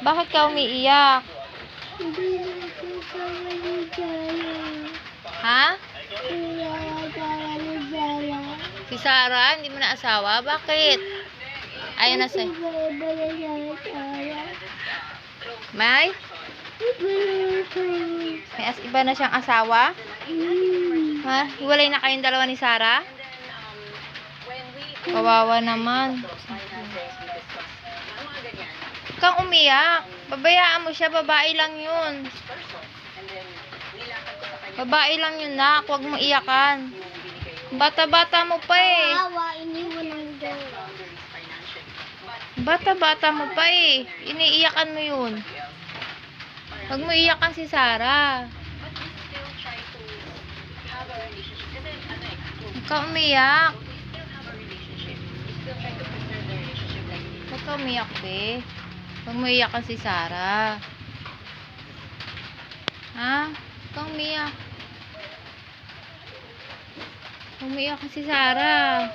Bakit ka umiiyak? Hindi na ako kawali-jaya. Ha? Hindi ako kawali-jaya. Si Sarah, hindi mo na asawa? Bakit? Ayun na sa'yo. Iba-iba na siya. May? Iba na siyang asawa? Ha? Hiwalay na kayong dalawa ni Sarah? Kawawa naman. Kang umiyak. Babayaan mo siya. Babae lang yun. Babae lang yun, nak. Huwag mo iyakan. Bata-bata mo pa eh. Iniwan ng dalawa. Bata-bata mo pa eh. Iniiyakan mo yun. Huwag mo iyakan si Sarah. Huwag ka umiyak. Huwag ka umiyak, be. Huwag mo iyakan si Sarah. Ha? Huwag ka umiyak. Huwag mo iyakan si Sarah.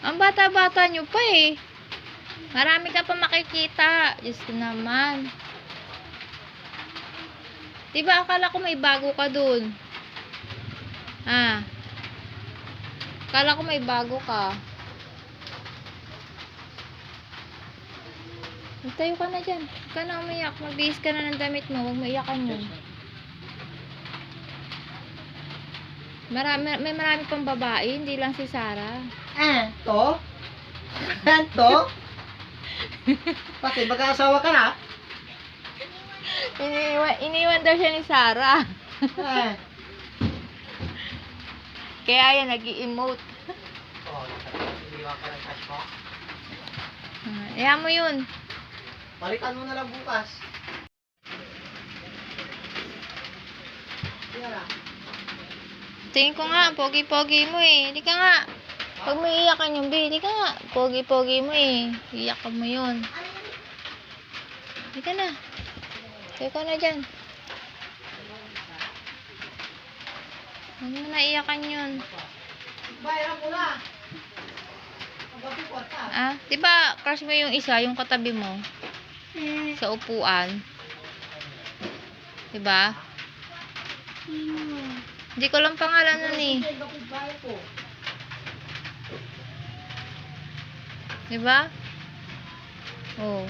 Ang bata-bata nyo pa eh. Marami ka pa makikita. Diyos ko naman. Diba akala ko may bago ka dun? Ah. Akala ko may bago ka. Magtayo ka na dyan. Huwag ka na umiyak. Magbihis ka na ng damit mo. Huwag mo iyakan yun. May marami pang babae. Hindi lang si Sarah. To? To? Bakit? Magkaasawa ka na? Iniwan daw siya ni Sarah. Kaya yan, nag-i-emote. Oh, iniwan ka ng cash mo? Ayan mo yun. Balikan mo na lang bukas. Yan na. Tingin ko nga, pogi-pogi mo eh. Hindi ka nga. Pag may iyakan yung be, hindi ka nga. Pogi-pogi mo eh. Iyakan mo yun. Hindi ka na. Kaya ka na dyan. Huwag mo na iyakan yun. Bayaran mo na. Ah, diba crush mo yung isa, yung katabi mo? Sa upuan. Diba? Hindi ko lang pangalan nun eh. Diba? Oh.